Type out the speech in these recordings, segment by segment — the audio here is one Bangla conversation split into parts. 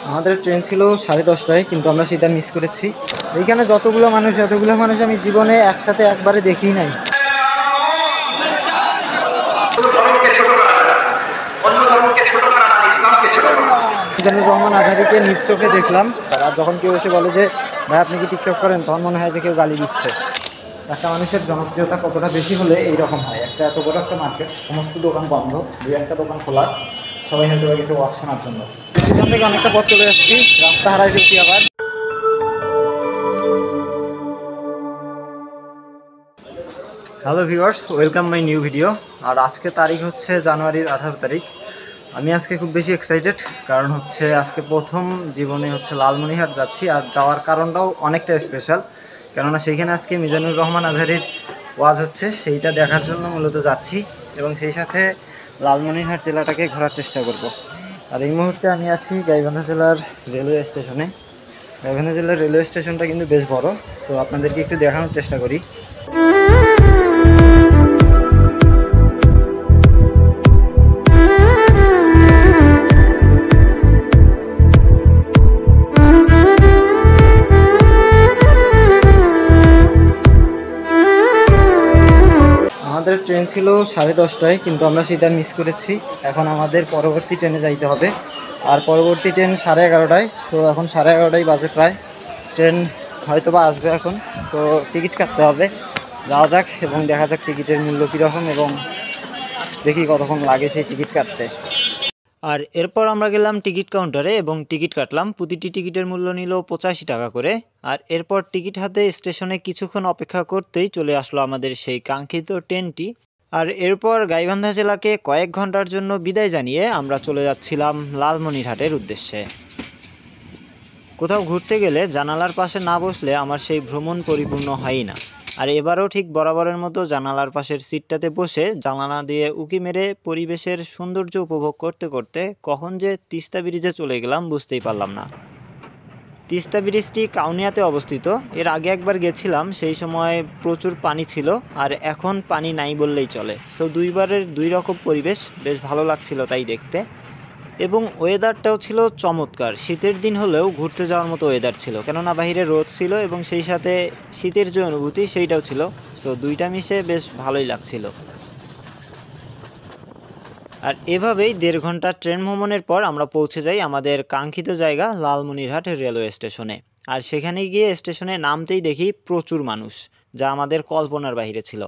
আমাদের ট্রেন ছিল 10:30টায়, কিন্তু আমরা সেটা মিস করেছি। এইখানে যতগুলো মানুষ এতগুলো মানুষ আমি জীবনে একসাথে একবারে দেখিই নাই। মিজানুর রহমান আজহারীকে নিজ চোখে দেখলাম। আর যখন কেউ এসে বলে যে ভাই আপনি কি টিকটক করেন, তখন মনে হয় যে কেউ গালি দিচ্ছে। একটা মানুষের জনপ্রিয়তা কতটা বেশি হলে এইরকম হয়। একটা এত বড় একটা মার্কেট, সমস্ত দোকান বন্ধ, দুই একটা দোকান খোলা, সবাই হয়তো গেছে ওয়াজ শোনার জন্য। সেখান থেকে অনেকটা পথ চলে আসছি, রাস্তা হারাই ফেলছি আবার। Hello viewers, welcome my new video. আর আজকে তারিখ হচ্ছে জানুয়ারির 18 তারিখ। আমি আজকে খুব বেশি এক্সাইটেড, কারণ হচ্ছে আজকে প্রথম জীবনে হচ্ছে লালমনিরহাট যাচ্ছি। আর যাওয়ার কারণটাও অনেকটা স্পেশাল, কেননা সেইখানে আজকে মিজানুর রহমান আজহারীর ওয়াজ হচ্ছে, সেইটা দেখার জন্য মূলত যাচ্ছি। এবং সেই সাথে লালমনিরহাট জেলাটাকে ঘোরার চেষ্টা করব। আর এই মুহূর্তে আমি আছি গাইবান্ধা জেলার রেলওয়ে স্টেশনে। গাইবান্ধা জেলার রেলওয়ে স্টেশনটা কিন্তু বেশ বড়, সো আপনাদেরকে একটু দেখানোর চেষ্টা করি। আমাদের ট্রেন ছিল 10:30টায়, কিন্তু আমরা সেটা মিস করেছি। এখন আমাদের পরবর্তী ট্রেনে যাইতে হবে। আর পরবর্তী ট্রেন 11:30টায়। সো এখন 11:30টাই বাজে প্রায়। ট্রেন হয়তো বা আসবে এখন। সো টিকিট কাটতে হবে, যাওয়া যাক এবং দেখা যাক টিকিটের মূল্য কীরকম, এবং দেখি কতক্ষণ লাগে সেই টিকিট কাটতে। আর এরপর আমরা গেলাম টিকিট কাউন্টারে এবং টিকিট কাটলাম। প্রতিটি টিকিটের মূল্য নিল 85 টাকা করে। আর এরপর টিকিট হাতে স্টেশনে কিছুক্ষণ অপেক্ষা করতেই চলে আসলো আমাদের সেই কাঙ্ক্ষিত ট্রেনটি। আর এরপর গাইবান্ধা জেলাকে কয়েক ঘন্টার জন্য বিদায় জানিয়ে আমরা চলে যাচ্ছিলাম লালমনিরহাটের উদ্দেশ্যে। কোথাও ঘুরতে গেলে জানালার পাশে না বসলে আমার সেই ভ্রমণ পরিপূর্ণ হয়ই না। আর এবারও ঠিক বরাবরের মতো জানালার পাশের সিটটাতে বসে জানালা দিয়ে উঁকি মেরে পরিবেশের সৌন্দর্য উপভোগ করতে করতে কখন যে তিস্তা ব্রিজে চলে গেলাম বুঝতেই পারলাম না। তিস্তা ব্রিজটি কাউনিয়াতে অবস্থিত। এর আগে একবার গেছিলাম, সেই সময় প্রচুর পানি ছিল, আর এখন পানি নাই বললেই চলে। সো দুইবারের দুই রকম পরিবেশ, বেশ ভালো লাগছিল তাই দেখতে। এবং ওয়েদারটাও ছিল চমৎকার। শীতের দিন হলেও ঘুরতে যাওয়ার মতো ওয়েদার ছিল, কেননা বাইরে রোদ ছিল এবং সেই সাথে শীতের যে অনুভূতি সেইটাও ছিল। সো দুইটা মিশে বেশ ভালোই লাগছিল। আর এভাবেই 1.5 ঘন্টা ট্রেন ভ্রমণের পর আমরা পৌঁছে যাই আমাদের কাঙ্ক্ষিত জায়গা লালমনিরহাট রেলওয়ে স্টেশনে। আর সেখানে গিয়ে স্টেশনে নামতেই দেখি প্রচুর মানুষ, যা আমাদের কল্পনার বাইরে ছিল।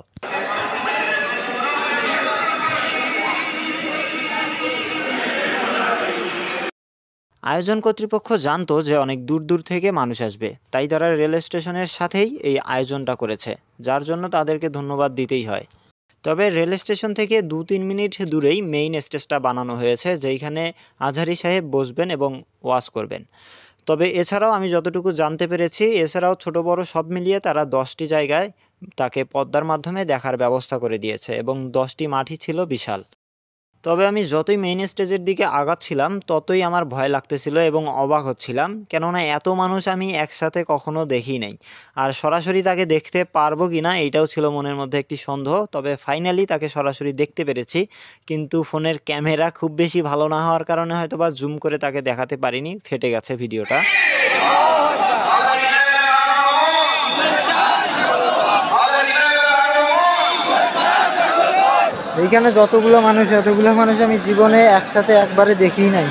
আয়োজন কর্তৃপক্ষ জানতো যে অনেক দূর দূর থেকে মানুষ আসবে, তাই তারা রেল স্টেশনের সাথেই এই আয়োজনটা করেছে, যার জন্য তাদেরকে ধন্যবাদ দিতেই হয়। তবে রেল স্টেশন থেকে 2-3 মিনিট দূরেই মেইন স্টেজটা বানানো হয়েছে, যেখানে আজহারী সাহেব বসবেন এবং ওয়াজ করবেন। তবে এছাড়াও আমি যতটুকু জানতে পেরেছি, এছাড়াও ছোট বড় সব মিলিয়ে তারা 10টি জায়গায় তাকে পর্দার মাধ্যমে দেখার ব্যবস্থা করে দিয়েছে এবং 10টি মাঠই ছিল বিশাল। তবে আমি যতই মেইন স্টেজের দিকে আগাচ্ছিলাম ততই আমার ভয় লাগতেছিল এবং অবাক হচ্ছিলাম, কেননা এত মানুষ আমি একসাথে কখনো দেখি নাই। আর সরাসরি তাকে দেখতে পারবো কিনা এইটাও ছিল মনের মধ্যে একটি সন্দেহ। তবে ফাইনালি তাকে সরাসরি দেখতে পেরেছি, কিন্তু ফোনের ক্যামেরা খুব বেশি ভালো না হওয়ার কারণে হয়তো বা জুম করে তাকে দেখাতে পারিনি, ফেটে গেছে ভিডিওটা। এইখানে যতগুলো মানুষ এতগুলো মানুষ আমি জীবনে একসাথে একবারে দেখিই নাই।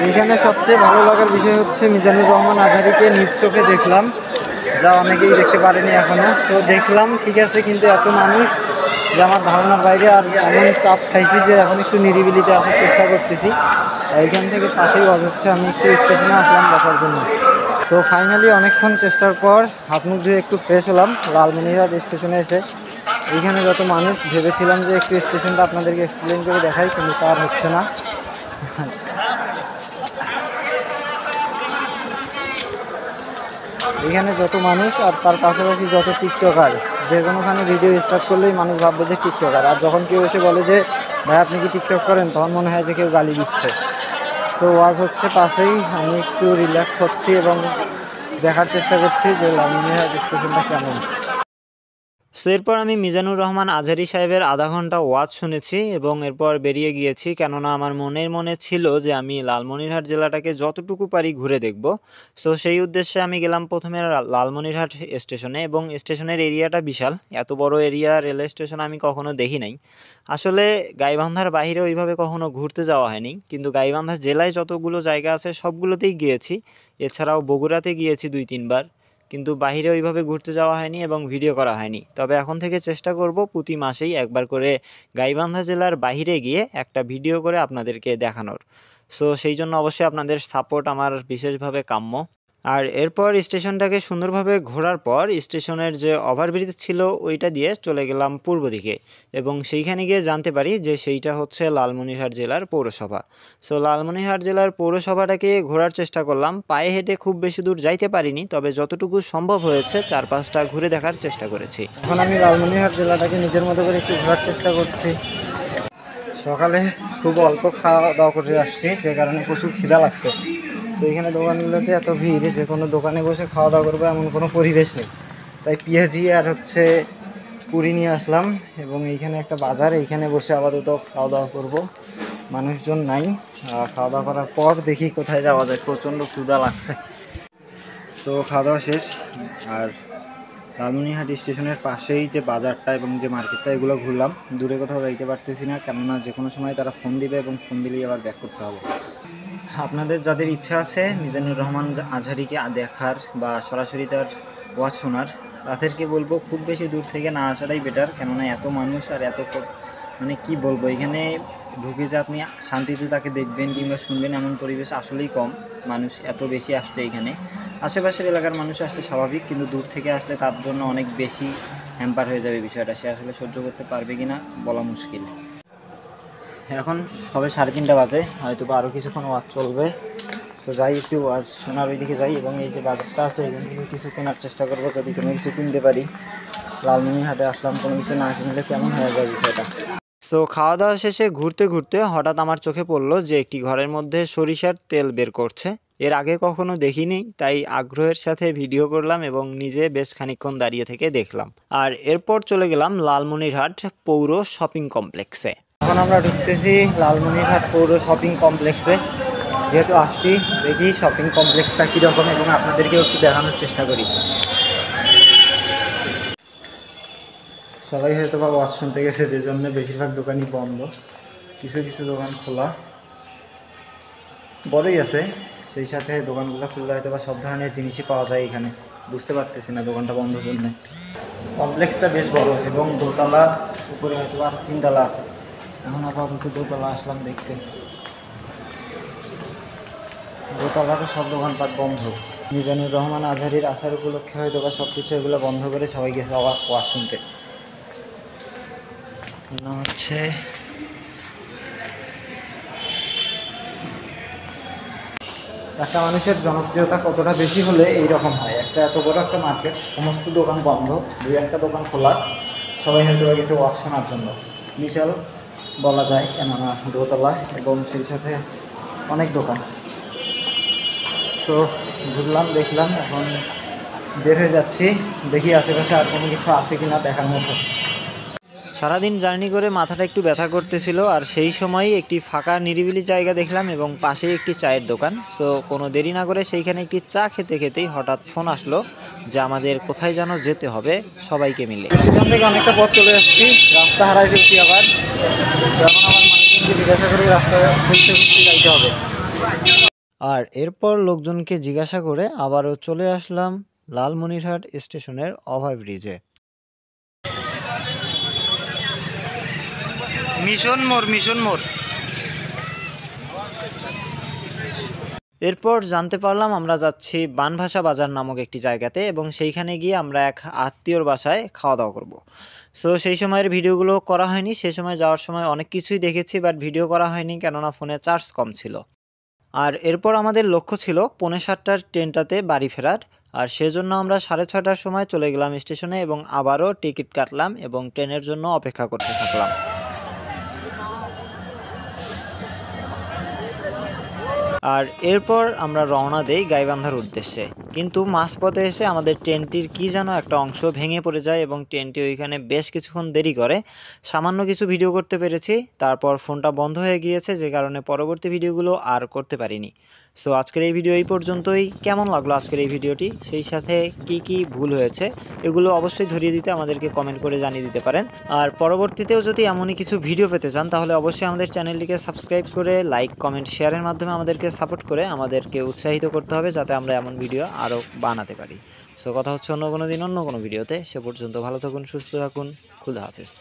এইখানে সবচেয়ে ভালো লাগার বিষয় হচ্ছে মিজানুর রহমান আজহারীকে নিজ চোখে দেখলাম, যা অনেকেই দেখতে পারেনি এখনো। তো দেখলাম ঠিক আছে, কিন্তু এত মানুষ যে আমার ধারণার বাইরে। আর এমন চাপ খাইছি যে এখন একটু নিরিবিলিতে আসার চেষ্টা করতেছি। এইখান থেকে পাশেই ওয়াজ হচ্ছে, আমি একটু স্টেশনে আসলাম বসার জন্য। তো ফাইনালি অনেকক্ষণ চেষ্টার পর হাত মুখ ধুয়ে একটু ফ্রেশ হলাম লালমনিরহাট স্টেশনে এসে। এইখানে যত মানুষ, ভেবেছিলাম যে একটু স্টেশনটা আপনাদেরকে এক্সপ্লেন করে দেখাই, কিন্তু তার হচ্ছে না। এখানে যত মানুষ আর তার পাশাপাশি যত টিকটকার, যে কোনোখানে ভিডিও স্টার্ট করলেই মানুষ ভাববে যে টিকটকার, আর যখন কেউ এসে বলে যে ভাই আপনি কি টিকটক করেন, তখন মনে হয় যে কেউ গালি দিচ্ছে। সো ওয়াজ হচ্ছে পাশেই, আমি একটু রিল্যাক্স হচ্ছি এবং দেখার চেষ্টা করছি যে লালমনিরহাট স্টেশনটা কেমন। সো এরপর আমি মিজানুর রহমান আজহারী সাহেবের আধা ঘন্টা ওয়াজ শুনেছি এবং এরপর বেরিয়ে গিয়েছি, কেননা আমার মনে ছিল যে আমি লালমনিরহাট জেলাটাকে যতটুকু পারি ঘুরে দেখব। সো সেই উদ্দেশ্যে আমি গেলাম প্রথমে লালমনিরহাট স্টেশনে, এবং স্টেশনের এরিয়াটা বিশাল, এত বড় এরিয়া রেলওয়ে স্টেশন আমি কখনো দেখি নাই। আসলে গাইবান্ধার বাইরে ওইভাবে কখনো ঘুরতে যাওয়া হয়নি, কিন্তু গাইবান্ধা জেলায় যতগুলো জায়গা আছে সবগুলোতেই গিয়েছি। এছাড়াও বগুড়াতে গিয়েছি 2-3 বার, কিন্তু বাইরে ওইভাবে ঘুরতে যাওয়া হয়নি এবং ভিডিও করা হয়নি। তবে এখন থেকে চেষ্টা করব প্রতি মাসেই একবার করে গাইবান্ধা জেলার বাইরে গিয়ে একটা ভিডিও করে আপনাদেরকে দেখানোর। সো সেই জন্য অবশ্যই আপনাদের সাপোর্ট আমার বিশেষভাবে কাম্য। আর এরপর স্টেশনটাকে সুন্দরভাবে ঘোরার পর স্টেশনের যে ওভারব্রিজ ছিল ওইটা দিয়ে চলে গেলাম পূর্ব দিকে, এবং সেইখানে গিয়ে জানতে পারি যে সেইটা হচ্ছে লালমনিরহাট জেলার পৌরসভা। সো লালমনিরহাট জেলার পৌরসভাটাকে ঘোরার চেষ্টা করলাম, পায়ে হেঁটে খুব বেশি দূর যাইতে পারিনি, তবে যতটুকু সম্ভব হয়েছে 4-5টা ঘুরে দেখার চেষ্টা করেছি। এখন আমি লালমনিরহাট জেলাটাকে নিজের মতো করে একটু ঘোরার চেষ্টা করছি। সকালে খুব অল্প খাওয়া দাওয়া করে আসছি, যে কারণে প্রচুর খিদা লাগছে। তো এইখানে দোকানগুলোতে এত ভিড়, যে কোনো দোকানে বসে খাওয়া দাওয়া করবো এমন কোনো পরিবেশ নেই, তাই পেঁয়াজি আর হচ্ছে পুরি নিয়ে আসলাম। এবং এইখানে একটা বাজার, এইখানে বসে আপাতত খাওয়া দাওয়া করবো, মানুষজন নাই। খাওয়া দাওয়া করার পর দেখি কোথায় যাওয়া যায়, প্রচণ্ড ক্ষুধা লাগছে। তো খাওয়া দাওয়া শেষ, আর লালমনিরহাট স্টেশনের পাশেই যে বাজারটা এবং যে মার্কেটটা এগুলো ঘুরলাম। দূরে কোথাও যাইতে পারতেছি না, কেননা যে কোনো সময় তারা ফোন দিবে এবং ফোন দিলেই আবার ব্যাক করতে হবে। আপনাদের যাদের ইচ্ছা আছে মিজানুর রহমান আজহারীকে দেখার বা সরাসরি তার ওয়াজ শোনার, তাদেরকে বলবো খুব বেশি দূর থেকে না আসাটাই বেটার, কেননা এত মানুষ আর এত মানে কি বলবো, এখানে ঢুকে যে আপনি শান্তিতে তাকে দেখবেন কিংবা শুনবেন এমন পরিবেশ আসলেই কম। মানুষ এত বেশি আসছে এখানে, আশেপাশের এলাকার মানুষ আসলে স্বাভাবিক, কিন্তু দূর থেকে আসলে তার জন্য অনেক বেশি হ্যাম্পার হয়ে যাবে বিষয়টা, সে আসলে সহ্য করতে পারবে কিনা বলা মুশকিল। এখন সবে 3:30 বাজে, হয়তো বা আরও কিছুক্ষণ ওয়াজ চলবে। তো যাই, একটু ওয়াজ শোনার ওইদিকে যাই, এবং এই যে বাজারটা আছে এখান থেকে কিছু কেনার চেষ্টা করবো, যদি কোনো কিছু কিনতে পারি। লালমনিরহাটে আসলাম, কোনো কিছু না কিনলে কেমন হয়ে যায় বিষয়টা। সো খাওয়া দাওয়া শেষে ঘুরতে ঘুরতে হঠাৎ আমার চোখে পড়লো যে একটি ঘরের মধ্যে সরিষার তেল বের করছে। এর আগে কখনো দেখিনি, তাই আগ্রহের সাথে ভিডিও করলাম এবং নিজে বেশ খানিকক্ষণ দাঁড়িয়ে থেকে দেখলাম। আর এরপর চলে গেলাম লালমনিরহাট পৌর শপিং কমপ্লেক্সে। এখন আমরা ঢুকতেছি লালমনিরহাট পৌর শপিং কমপ্লেক্সে। যেহেতু আসছি, দেখি শপিং কমপ্লেক্সটা কীরকম এবং আপনাদেরকেও একটু দেখানোর চেষ্টা করি। সবাই হয়তো বা ওয়াজ শুনতে গেছে, যে জন্য বেশিরভাগ দোকানই বন্ধ, কিছু কিছু দোকান খোলা। বড়ই আছে, সেই সাথে দোকানগুলো খুললে হয়তো বা সব ধরনের জিনিসই পাওয়া যায় এখানে। বুঝতে পারতেছি না দোকানটা বন্ধ জন্য। কমপ্লেক্সটা বেশ বড় এবং দোতলা, উপরে হয়তো আর 3 তলা আছে। এখন আপাতত দোতলা আসলাম দেখতে। দোতলাতে সব দোকানপাট বন্ধ। মিজানুর রহমান আজহারীর আসার উপলক্ষে হয়তো বা সব কিছু এগুলো বন্ধ করে সবাই গেছে ওয়াজ শুনতে। হচ্ছে একটা মানুষের জনপ্রিয়তা কতটা বেশি হলে এইরকম হয়, একটা এত বড় একটা মার্কেট, সমস্ত দোকান বন্ধ, 2-1টা দোকান খোলা, সবাই হয়তো গেছে ওয়াজ শোনার জন্য। বিশাল বলা যায়, কেননা দোতলা এবং সেই সাথে অনেক দোকান। সো ঘুরলাম, দেখলাম, এখন বের হয়ে যাচ্ছি, দেখি আশেপাশে আর কোনো কিছু আছে কিনা দেখার মতো। সারাদিন জার্নি করে মাথাটা একটু ব্যথা করতেছিল, আর সেই সময়ই একটি ফাঁকা নিরিবিলি জায়গা দেখলাম এবং পাশেই একটি চায়ের দোকান। সো কোনো দেরি না করে সেইখানে একটি চা খেতে খেতেই হঠাৎ ফোন আসলো যে আমাদের কোথায় যেন যেতে হবে সবাইকে মিলে। সেখান থেকে অনেকটা পথ চলে আসছি, রাস্তা হারাই ফেলছি আবার। এখন আমার মানুষজনকে জিজ্ঞাসা করে রাস্তা খুঁজতে খুঁজতে যাইতে হবে। আর এরপর লোকজনকে জিজ্ঞাসা করে আবারও চলে আসলাম লালমনিরহাট স্টেশনের ওভারব্রিজে। মিশন মোড়। এরপর জানতে পারলাম আমরা যাচ্ছি বানভাষা বাজার নামক একটি জায়গাতে, এবং সেইখানে গিয়ে আমরা এক আত্মীয়র বাসায় খাওয়া দাওয়া করব। সো সেই সময়ের ভিডিওগুলো করা হয়নি, সেই সময় যাওয়ার সময় অনেক কিছুই দেখেছি, বাট ভিডিও করা হয়নি কেননা ফোনে চার্জ কম ছিল। আর এরপর আমাদের লক্ষ্য ছিল 7:30টার ট্রেনটাতে বাড়ি ফেরার। আর সেজন্য আমরা 6:30টার সময় চলে গেলাম স্টেশনে এবং আবারও টিকিট কাটলাম এবং ট্রেনের জন্য অপেক্ষা করতে থাকলাম। আর এরপর আমরা রওনা দেই গাইবান্ধার উদ্দেশ্যে, কিন্তু মাঝপথে এসে আমাদের ট্রেনটির কি যেন একটা অংশ ভেঙে পড়ে যায় এবং ট্রেনটি ওইখানে বেশ কিছুক্ষণ দেরি করে। সামান্য কিছু ভিডিও করতে পেরেছি, তারপর ফোনটা বন্ধ হয়ে গিয়েছে, যে কারণে পরবর্তী ভিডিওগুলো আর করতে পারিনি। সো আজকের এই ভিডিও এই পর্যন্তই। কেমন লাগলো আজকের এই ভিডিওটি, সেই সাথে কি কি ভুল হয়েছে এগুলো অবশ্যই ধরিয়ে দিতে আমাদেরকে কমেন্ট করে জানিয়ে দিতে পারেন। আর পরবর্তীতেও যদি এমনই কিছু ভিডিও পেতে চান তাহলে অবশ্যই আমাদের চ্যানেলটিকে সাবস্ক্রাইব করে লাইক কমেন্ট শেয়ারের মাধ্যমে আমাদেরকে সাপোর্ট করে আমাদেরকে উৎসাহিত করতে হবে, যাতে আমরা এমন ভিডিও আরও বানাতে পারি। সো কথা হচ্ছে অন্য কোনো দিন অন্য কোনো ভিডিওতে। সে পর্যন্ত ভালো থাকুন, সুস্থ থাকুন, খুদা হাফেজ।